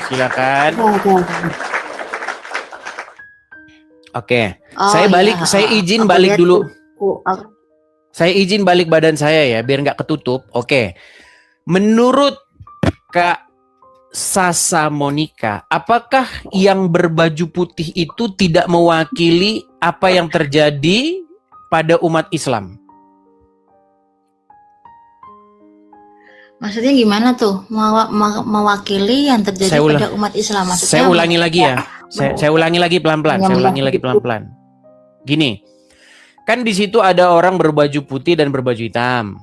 silakan. Oke, Oh, saya balik, iya. saya izin Aku balik lihat dulu. aku- Saya izin balik badan saya ya, biar nggak ketutup. Oke, menurut Kak Sasa Monica, apakah yang berbaju putih itu tidak mewakili apa yang terjadi pada umat Islam? Maksudnya gimana tuh? Mewakili yang terjadi pada umat Islam. Maksudnya Saya ulangi lagi ya. Saya ulangi lagi pelan-pelan. Saya ulangi lagi pelan-pelan. Gini, kan di situ ada orang berbaju putih dan berbaju hitam.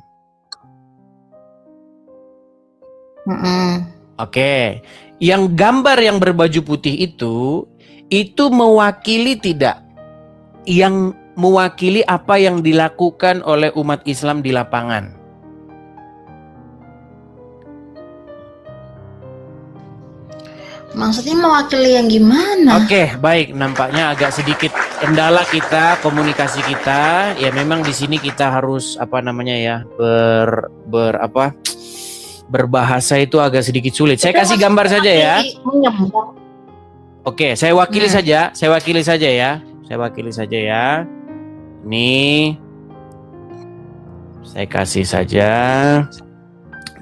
Oke, yang gambar yang berbaju putih itu mewakili tidak? Yang mewakili apa yang dilakukan oleh umat Islam di lapangan. Maksudnya mewakili yang gimana? Oke, baik. Nampaknya agak sedikit kendala kita, komunikasi kita. Ya memang di sini kita harus berbahasa itu agak sedikit sulit. Saya kasih gambar saja ya. Oke, saya wakili saja. Saya wakili saja ya. Nih, saya kasih saja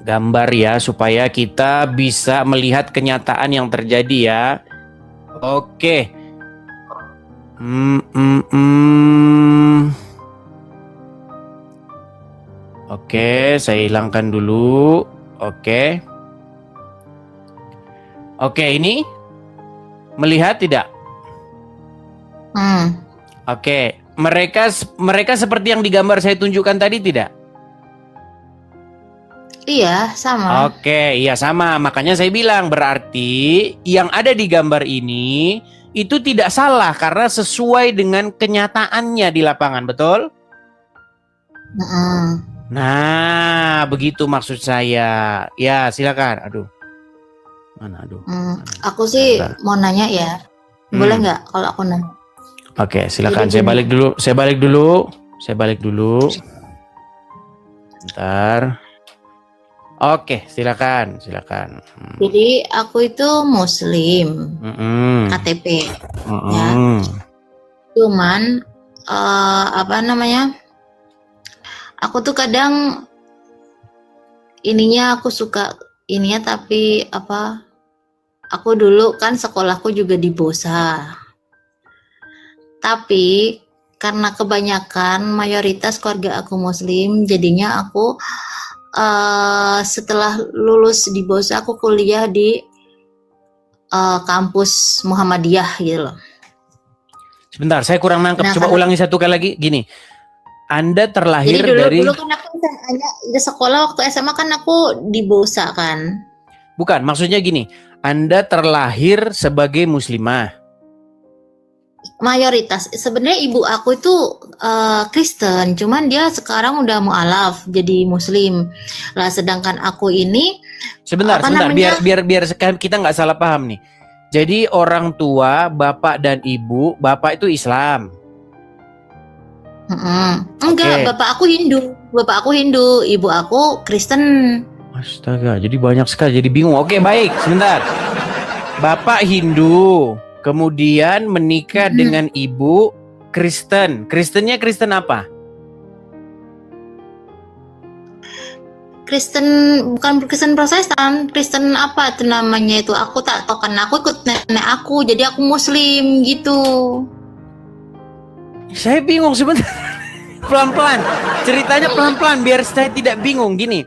gambar ya, supaya kita bisa melihat kenyataan yang terjadi ya. Oke. Oke, saya hilangkan dulu. Oke, ini melihat tidak? Oke, mereka seperti yang digambar saya tunjukkan tadi tidak? Iya, sama. Oke, iya sama. Makanya saya bilang berarti yang ada di gambar ini itu tidak salah karena sesuai dengan kenyataannya di lapangan, betul? Nah, begitu maksud saya. Ya, silakan. Aduh. Mana aduh. Aku sih mau nanya ya. Boleh nggak kalau aku nanya? Oke, silakan. Saya balik dulu. Bentar. Oke, silakan. Jadi aku itu Muslim, KTP, ya. Cuman aku tuh kadang aku suka tapi aku dulu kan sekolahku juga di Bosa. Tapi karena kebanyakan mayoritas keluarga aku Muslim, jadinya aku setelah lulus di Bosa aku kuliah di kampus Muhammadiyah gitu loh. Sebentar, saya kurang nangkep. Coba ulangi satu kali lagi. Gini, Anda terlahir dulu kan aku di sekolah waktu SMA kan aku di Bosa kan. Bukan, maksudnya gini, Anda terlahir sebagai muslimah. Mayoritas sebenarnya ibu aku itu Kristen, cuman dia sekarang udah mualaf jadi Muslim lah, sedangkan aku ini sebentar biar kita nggak salah paham nih. Jadi orang tua bapak dan ibu, bapak itu Islam. Enggak, bapak aku Hindu, ibu aku Kristen. Astaga, jadi banyak sekali, jadi bingung. Oke, baik, sebentar. Bapak Hindu, kemudian menikah dengan ibu Kristen. Kristennya Kristen apa? Kristen, bukan Kristen Protestan, Kristen apa itu namanya itu, aku tak tahu karena aku ikut nenek aku, jadi aku Muslim gitu. Saya bingung sebentar. Pelan-pelan, ceritanya pelan-pelan biar saya tidak bingung. Gini,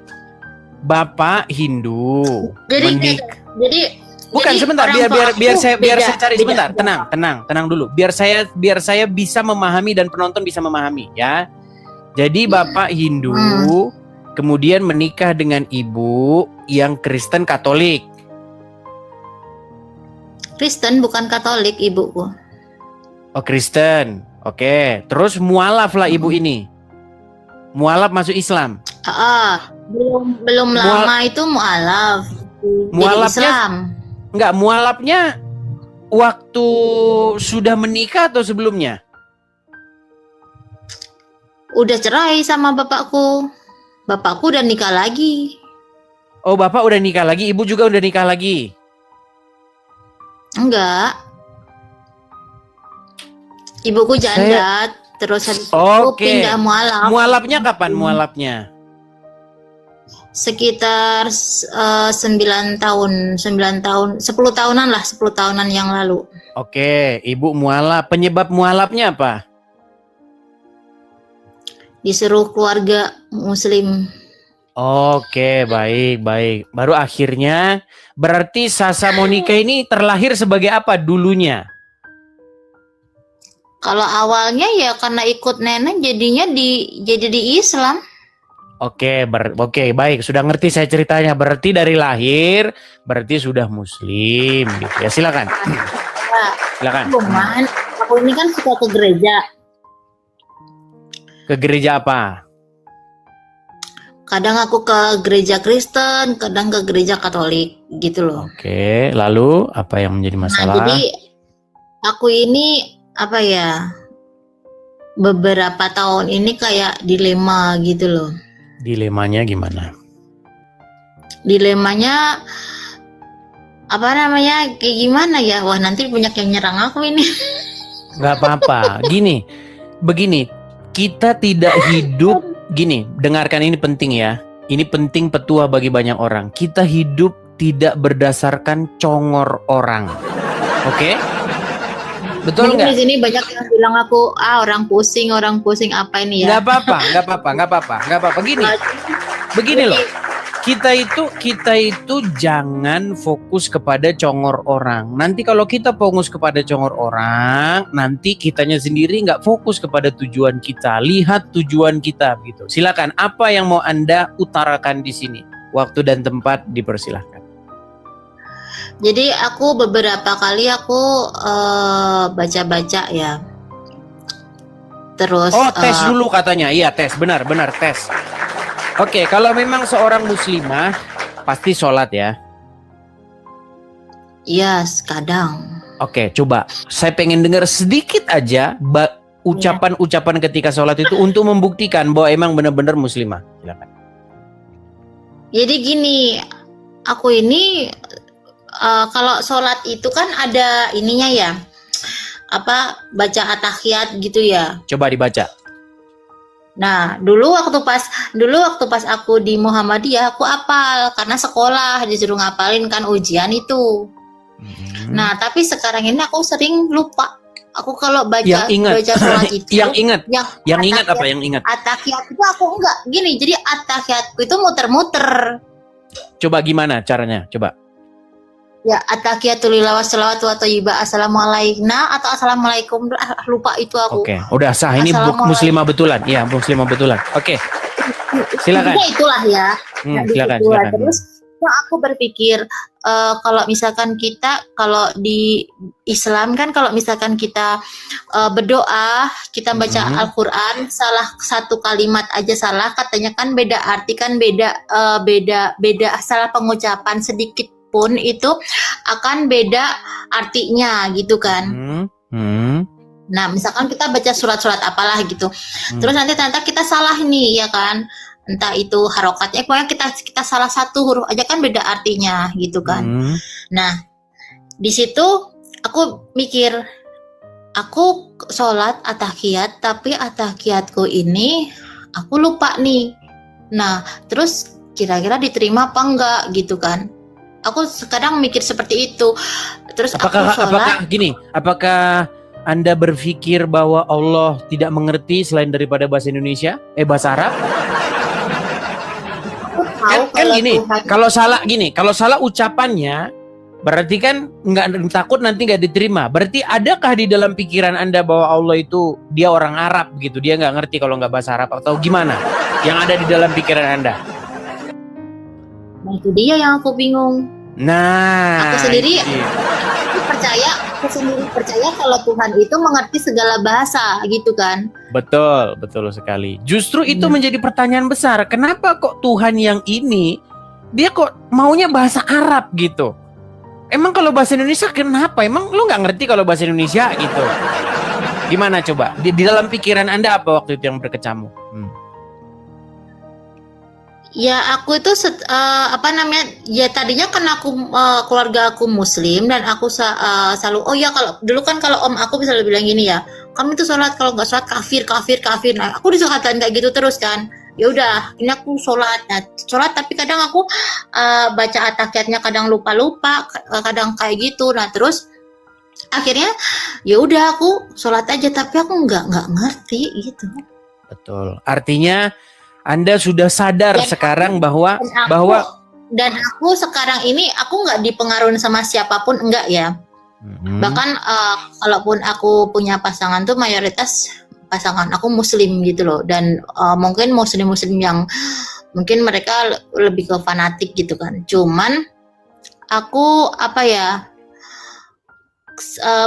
Bapak Hindu, jadi bukan, sebentar, biar saya cari sebentar. Tenang dulu. Biar saya bisa memahami dan penonton bisa memahami ya. Jadi Bapak Hindu kemudian menikah dengan ibu yang Kristen Katolik. Kristen bukan Katolik ibuku. Oh, Kristen. Oke. Terus mualaf lah ibu ini. Mualaf masuk Islam. Belum lama itu mualaf. Mualafnya Islam. Enggak, mualafnya waktu sudah menikah atau sebelumnya? Udah cerai sama bapakku. Bapakku udah nikah lagi. Oh, bapak udah nikah lagi, ibu juga udah nikah lagi. Enggak. Ibuku janda, terus habis itu Oke. pindah mualaf. Mualafnya kapan mualafnya? Sekitar 9 tahun, 10 tahunan lah, 10 tahunan yang lalu. Oke, ibu mualaf. Penyebab mualafnya apa? Disuruh keluarga muslim. Oke, baik, baik. Baru akhirnya, berarti Sasa Monica ini terlahir sebagai apa dulunya? Kalau awalnya ya karena ikut nenek jadinya jadi di Islam. Oke, oke, baik. Sudah ngerti saya ceritanya. Berarti dari lahir, berarti sudah Muslim. Gitu ya, silakan. Ya, Silakan. cuman aku ini kan suka ke gereja. Ke gereja apa? Kadang aku ke gereja Kristen, kadang ke gereja Katolik gitu loh. Oke, lalu apa yang menjadi Nah, masalah? jadi aku ini apa ya? Beberapa tahun ini kayak dilema gitu loh. Dilemanya gimana? Dilemanya apa namanya? Kayak gimana ya? Wah, nanti banyak yang nyerang aku ini. Nggak apa-apa. Begini, kita tidak hidup. Gini, dengarkan ini penting ya. Ini penting petua bagi banyak orang. Kita hidup tidak berdasarkan congor orang. Oke? Betul Mungkin nggak? di sini banyak yang bilang aku orang pusing apa ini ya? Nggak apa-apa. Begini loh. Kita itu jangan fokus kepada congor orang. Nanti kalau kita fokus kepada congor orang, nanti kitanya sendiri nggak fokus kepada tujuan kita. Lihat tujuan kita gitu. Silakan, apa yang mau Anda utarakan di sini? Waktu dan tempat dipersilahkan. Jadi aku beberapa kali aku baca-baca ya. Terus Oh, tes dulu katanya. Iya, tes. Benar, tes. Oke, kalau memang seorang muslimah pasti sholat ya. iya, kadang. Oke, coba. Saya pengen dengar sedikit aja ucapan-ucapan ketika sholat itu untuk membuktikan bahwa emang benar-benar muslimah. Silakan. Jadi gini, aku ini kalau sholat itu kan ada ininya ya, apa baca at-tahiyat gitu ya. Coba dibaca. Nah, dulu waktu pas aku di Muhammadiyah aku apal karena sekolah disuruh ngapalin kan ujian itu. Nah, tapi sekarang ini aku sering lupa. Aku kalau baca sholat itu yang ingat apa yang ingat? at-tahiyat itu aku enggak gini. Jadi at-tahiyatku itu muter-muter. Coba gimana caranya? Coba. Ya, at-tahiyatul lillah wassalawatu wa thayyibah assalamualaikum atau assalamualaikum, lupa itu aku. Oke, udah sah. Ini muslimah betulan. Iya, muslimah betulan. Oke. Silakan. Ya, itulah ya. Silakan. Terus aku berpikir kalau misalkan kita kalau di Islam kan kalau misalkan kita berdoa, kita baca Al-Qur'an, salah satu kalimat aja salah katanya kan beda arti kan beda salah pengucapan sedikit pun itu akan beda artinya gitu kan. Nah, misalkan kita baca surat-surat apalah gitu. Terus nanti ternyata kita salah nih ya kan. Entah itu harokatnya, pokoknya kita salah satu huruf aja kan beda artinya gitu kan. Nah, di situ aku mikir, aku sholat at-tahiyat tapi at-tahiyatku ini aku lupa nih. Nah, terus kira-kira diterima apa enggak gitu kan. Aku kadang mikir seperti itu. Terus apakah Anda berpikir bahwa Allah tidak mengerti selain daripada bahasa Indonesia? Bahasa Arab? Kan gini, kalau salah ucapannya berarti kan nggak takut nanti nggak diterima. Berarti adakah di dalam pikiran Anda bahwa Allah itu dia orang Arab gitu, dia nggak ngerti kalau nggak bahasa Arab atau gimana? Yang ada di dalam pikiran Anda? Nah, itu dia yang aku bingung. Nah, aku sendiri percaya kalau Tuhan itu mengerti segala bahasa gitu kan. Betul sekali. Justru itu menjadi pertanyaan besar. Kenapa kok Tuhan yang ini dia kok maunya bahasa Arab gitu? Emang kalau bahasa Indonesia kenapa? Emang lu nggak ngerti kalau bahasa Indonesia gitu? Gimana coba? Di dalam pikiran Anda apa waktu itu yang berkecamuk? Ya aku itu apa namanya, ya tadinya kan aku keluarga aku muslim dan aku selalu, oh ya kalau dulu kan kalau om aku bisa bilang gini ya, kamu itu sholat, kalau nggak sholat kafir kafir kafir. Nah aku disukatain kayak gitu terus kan. Ya udah ini aku sholat, nah, sholat tapi kadang aku baca at-tahiyatnya kadang lupa kadang kayak gitu. Nah terus akhirnya ya udah aku sholat aja tapi aku nggak ngerti gitu. Betul. Artinya Anda sudah sadar Dan sekarang bahwa aku, dan aku sekarang ini aku nggak dipengaruhi sama siapapun, enggak ya. Bahkan kalaupun aku punya pasangan tuh mayoritas pasangan aku muslim gitu loh, dan mungkin muslim-muslim yang mungkin mereka lebih ke fanatik gitu kan. Cuman aku apa ya,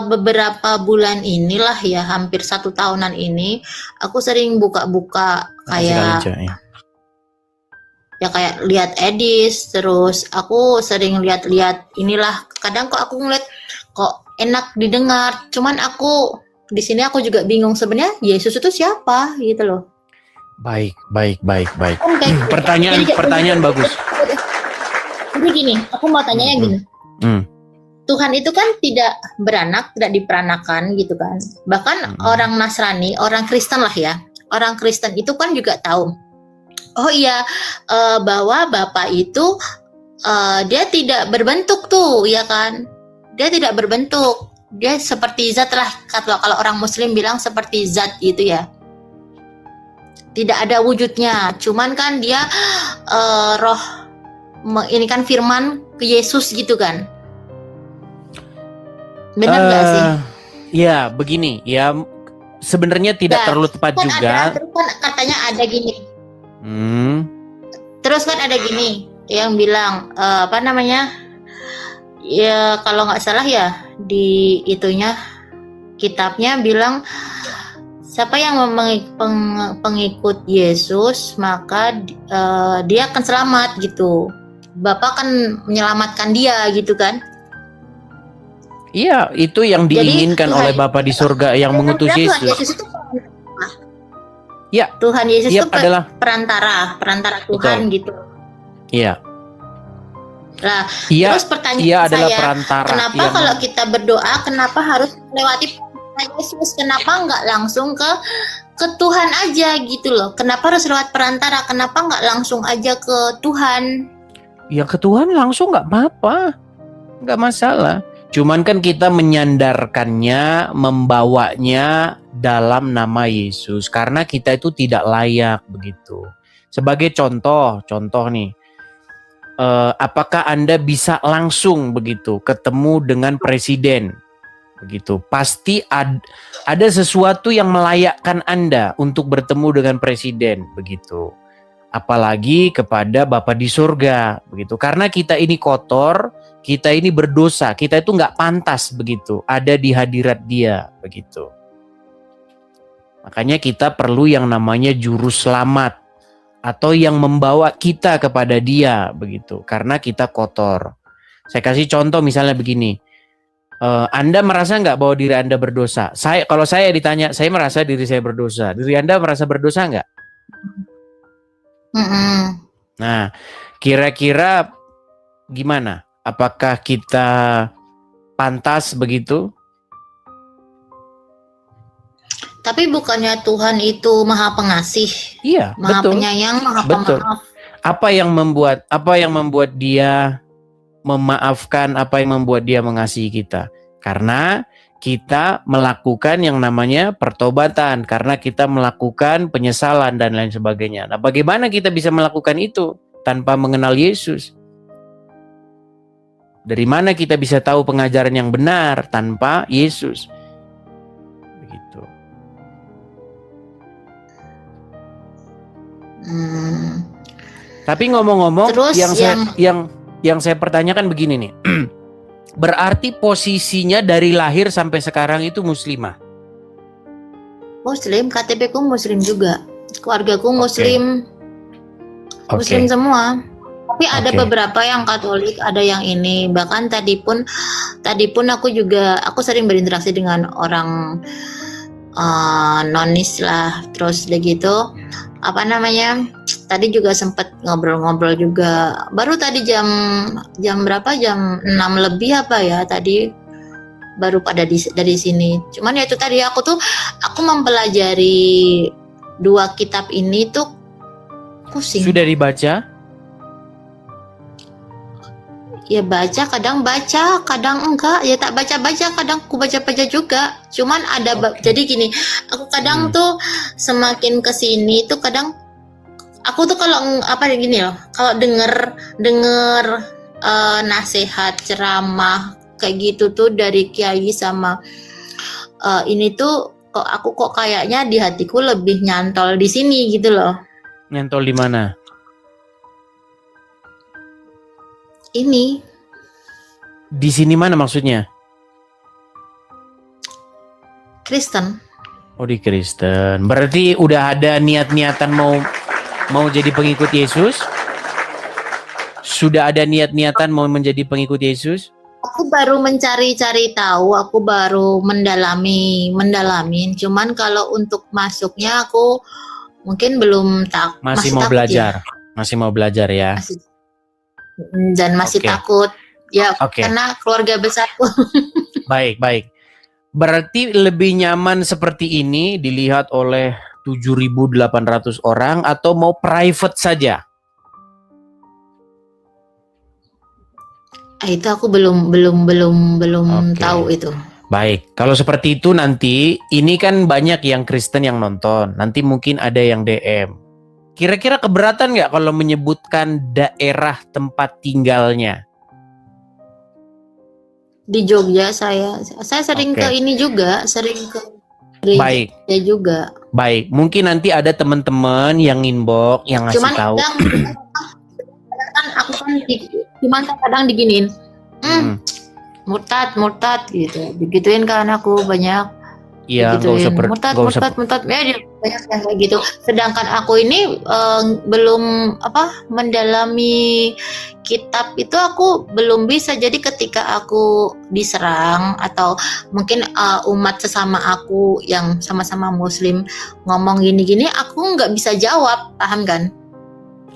beberapa bulan inilah ya, hampir 1 tahunan ini aku sering buka-buka kayak ya kayak lihat edis, terus aku sering lihat-lihat inilah, kadang kok aku ngeliat kok enak didengar, cuman aku di sini aku juga bingung sebenarnya Yesus itu siapa gitu loh. Baik. Okay. Pertanyaan bagus. Jadi gini, aku mau tanya gini. Tuhan itu kan tidak beranak, tidak diperanakan gitu kan. Bahkan orang Nasrani, orang Kristen lah ya. Orang Kristen itu kan juga tahu, oh iya, bahwa Bapa itu dia tidak berbentuk tuh, ya kan? Dia tidak berbentuk. Dia seperti zat lah, kalau orang Muslim bilang seperti zat gitu ya. Tidak ada wujudnya, cuman kan dia roh, ini kan firman ke Yesus gitu kan. Benar nggak sih? Ya begini ya, sebenarnya tidak terlalu tepat kan juga. Terus kan katanya ada gini. Terus kan ada gini yang bilang apa namanya? Ya kalau nggak salah ya di itunya kitabnya bilang siapa yang pengikut Yesus maka dia akan selamat gitu. Bapak kan menyelamatkan dia gitu kan? Iya, itu yang diinginkan oleh Bapa di surga yang mengutus Yesus. Tuhan Yesus itu ya, Tuhan Yesus itu adalah perantara Tuhan. Betul. gitu. Iya. Nah, terus pertanyaan saya, kenapa kalau kita berdoa, kenapa harus melewati Yesus? Kenapa nggak langsung ke Tuhan aja gitu loh? Kenapa harus lewat perantara? Kenapa nggak langsung aja ke Tuhan? Ya ke Tuhan langsung nggak apa-apa, nggak masalah. Cuman kan kita menyandarkannya, membawanya dalam nama Yesus. Karena kita itu tidak layak begitu. Sebagai contoh nih. Apakah Anda bisa langsung begitu ketemu dengan presiden? Begitu. Pasti ada sesuatu yang melayakkan Anda untuk bertemu dengan presiden. Begitu. Apalagi kepada Bapa di surga. Begitu. Karena kita ini kotor, kita ini berdosa, kita itu nggak pantas begitu ada di hadirat Dia begitu. Makanya kita perlu yang namanya juru selamat atau yang membawa kita kepada Dia begitu, karena kita kotor. Saya kasih contoh misalnya begini, Anda merasa nggak bahwa diri Anda berdosa? Kalau saya ditanya, saya merasa diri saya berdosa. Diri Anda merasa berdosa nggak? Nah, kira-kira gimana? Apakah kita pantas begitu? Tapi bukannya Tuhan itu Maha Pengasih? Iya, Maha Penyayang, Maha Pemaaf. Apa yang membuat Dia memaafkan, apa yang membuat Dia mengasihi kita? Karena kita melakukan yang namanya pertobatan, karena kita melakukan penyesalan dan lain sebagainya. Nah, bagaimana kita bisa melakukan itu tanpa mengenal Yesus? Dari mana kita bisa tahu pengajaran yang benar tanpa Yesus? Begitu. Tapi ngomong-ngomong, yang saya pertanyakan begini nih. Berarti posisinya dari lahir sampai sekarang itu muslimah? Muslim, KTP ku muslim juga. Keluargaku muslim. Muslim semua. Tapi ada beberapa yang Katolik, ada yang ini. Bahkan tadi pun aku sering berinteraksi dengan orang nonis lah. Terus udah gitu, apa namanya? tadi juga sempat ngobrol-ngobrol juga. Baru tadi jam berapa? Jam 6 lebih apa ya tadi baru pada dari sini. Cuman ya itu tadi aku mempelajari dua kitab ini tuh pusing. Sudah dibaca? Ya baca, kadang enggak. Ya tak baca-baca, kadang aku baca-baca juga. Cuman ada jadi gini, aku kadang tuh semakin kesini tuh kadang aku tuh kalau apa gini loh, kalau denger nasihat ceramah kayak gitu tuh dari kiai sama ini tuh kok aku kok kayaknya di hatiku lebih nyantol di sini gitu loh. Nyantol di mana? Ini Di sini mana maksudnya? Kristen. Oh, di Kristen. Berarti udah ada niat-niatan mau jadi pengikut Yesus? Sudah ada niat-niatan mau menjadi pengikut Yesus? Aku baru mencari-cari tahu, aku baru mendalamin. Cuman kalau untuk masuknya aku mungkin belum Masih mau takut belajar. ya. Masih mau belajar ya. Dan masih Oke. takut ya Oke. karena keluarga besarku. Baik. Berarti lebih nyaman seperti ini dilihat oleh 7.800 orang atau mau private saja? Itu aku belum Oke. tahu itu. Baik, kalau seperti itu nanti ini kan banyak yang Kristen yang nonton. Nanti mungkin ada yang DM. Kira-kira keberatan nggak kalau menyebutkan daerah tempat tinggalnya? Di Jogja saya sering Oke. ke ini juga, sering ke Baik. gereja juga. Baik, mungkin nanti ada teman-teman yang inbox yang ngasih Cuman tahu. kan aku kan cuman kadang diginin. Murtad gitu. Digituin kan aku banyak. Iya, Digituin. Murtad. Ya banyak yang kayak gitu. Sedangkan aku ini belum mendalami kitab itu aku belum bisa. Jadi ketika aku diserang atau mungkin umat sesama aku yang sama-sama muslim ngomong gini-gini, aku nggak bisa jawab, paham kan?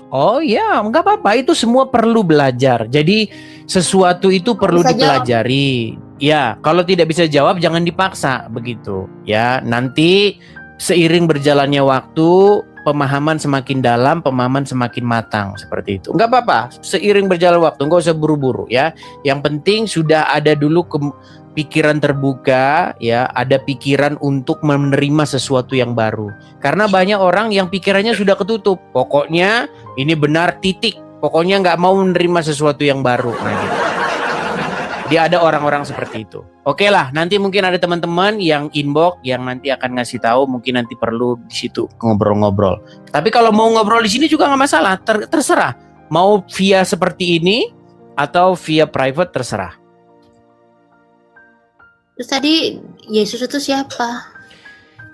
Oh ya, nggak apa-apa. Itu semua perlu belajar. Jadi sesuatu itu perlu bisa dipelajari. Ya, kalau tidak bisa jawab jangan dipaksa begitu. Ya, nanti seiring berjalannya waktu, pemahaman semakin dalam, pemahaman semakin matang seperti itu. Nggak apa-apa. Seiring berjalan waktu, nggak usah buru-buru ya. Yang penting sudah ada dulu pikiran terbuka, ya, ada pikiran untuk menerima sesuatu yang baru. Karena banyak orang yang pikirannya sudah ketutup. Pokoknya ini benar titik. Pokoknya nggak mau menerima sesuatu yang baru. Nah, gitu. Dia ada orang-orang seperti itu. Oke lah, nanti mungkin ada teman-teman yang inbox yang nanti akan ngasih tahu. Mungkin nanti perlu di situ ngobrol-ngobrol. Tapi kalau mau ngobrol di sini juga nggak masalah. Terserah. Mau via seperti ini atau via private terserah. Terus tadi Yesus itu siapa?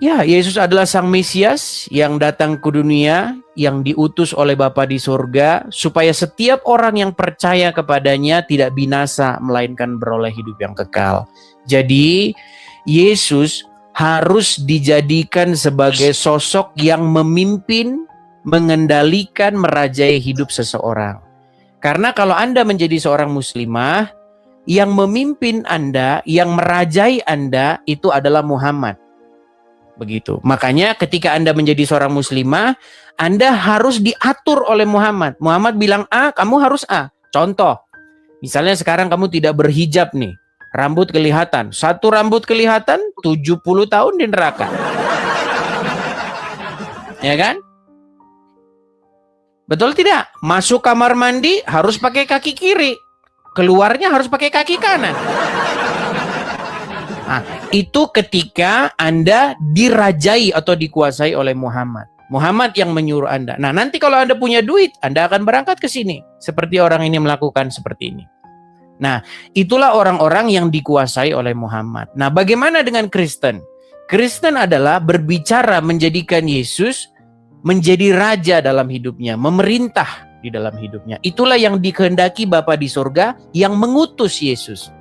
Ya, Yesus adalah Sang Mesias yang datang ke dunia, yang diutus oleh Bapa di surga, supaya setiap orang yang percaya kepadanya tidak binasa, melainkan beroleh hidup yang kekal. Jadi, Yesus harus dijadikan sebagai sosok yang memimpin, mengendalikan, merajai hidup seseorang. Karena kalau Anda menjadi seorang muslimah, yang memimpin Anda, yang merajai Anda, itu adalah Muhammad. Begitu. Makanya ketika Anda menjadi seorang muslimah, Anda harus diatur oleh Muhammad. Muhammad bilang A, kamu harus A. Contoh, misalnya sekarang kamu tidak berhijab nih, rambut kelihatan. Satu rambut kelihatan, 70 tahun di neraka. Ya kan? Betul tidak? Masuk kamar mandi harus pakai kaki kiri. Keluarnya harus pakai kaki kanan. Nah, itu ketika Anda dirajai atau dikuasai oleh Muhammad. Muhammad yang menyuruh Anda. Nah, nanti kalau Anda punya duit, Anda akan berangkat ke sini. Seperti orang ini melakukan seperti ini. Nah, itulah orang-orang yang dikuasai oleh Muhammad. Nah, bagaimana dengan Kristen? Kristen adalah berbicara menjadikan Yesus menjadi raja dalam hidupnya, memerintah di dalam hidupnya. Itulah yang dikehendaki Bapa di surga yang mengutus Yesus.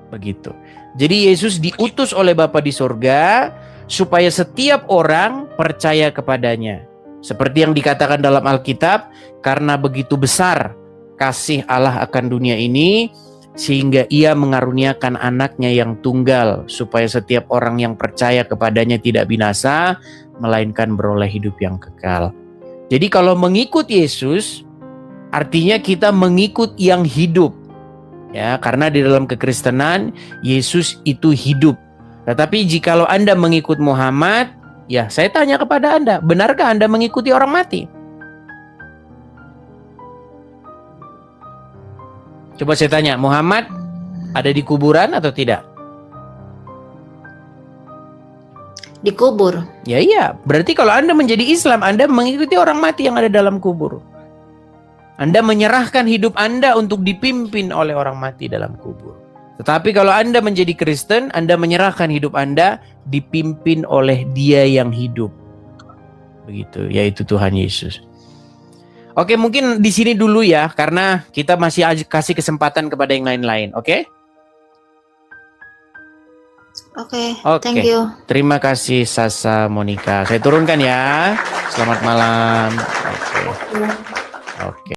Begitu. Jadi Yesus diutus oleh Bapa di surga supaya setiap orang percaya kepadanya. Seperti yang dikatakan dalam Alkitab, karena begitu besar kasih Allah akan dunia ini, sehingga ia mengaruniakan anaknya yang tunggal, supaya setiap orang yang percaya kepadanya tidak binasa, melainkan beroleh hidup yang kekal. Jadi kalau mengikut Yesus, artinya kita mengikut yang hidup. Ya, karena di dalam kekristenan, Yesus itu hidup. Tetapi jikalau Anda mengikut Muhammad, ya saya tanya kepada Anda, benarkah Anda mengikuti orang mati? Coba saya tanya, Muhammad ada di kuburan atau tidak? Dikubur. Ya iya, berarti kalau Anda menjadi Islam, Anda mengikuti orang mati yang ada dalam kubur. Anda menyerahkan hidup Anda untuk dipimpin oleh orang mati dalam kubur. Tetapi kalau Anda menjadi Kristen, Anda menyerahkan hidup Anda dipimpin oleh Dia yang hidup. Begitu, yaitu Tuhan Yesus. Oke, mungkin di sini dulu ya, karena kita masih kasih kesempatan kepada yang lain-lain, oke? Oke, Oke. thank you. Terima kasih Sasa Monica. Saya turunkan ya. Selamat malam. Oke. Ya. Oke.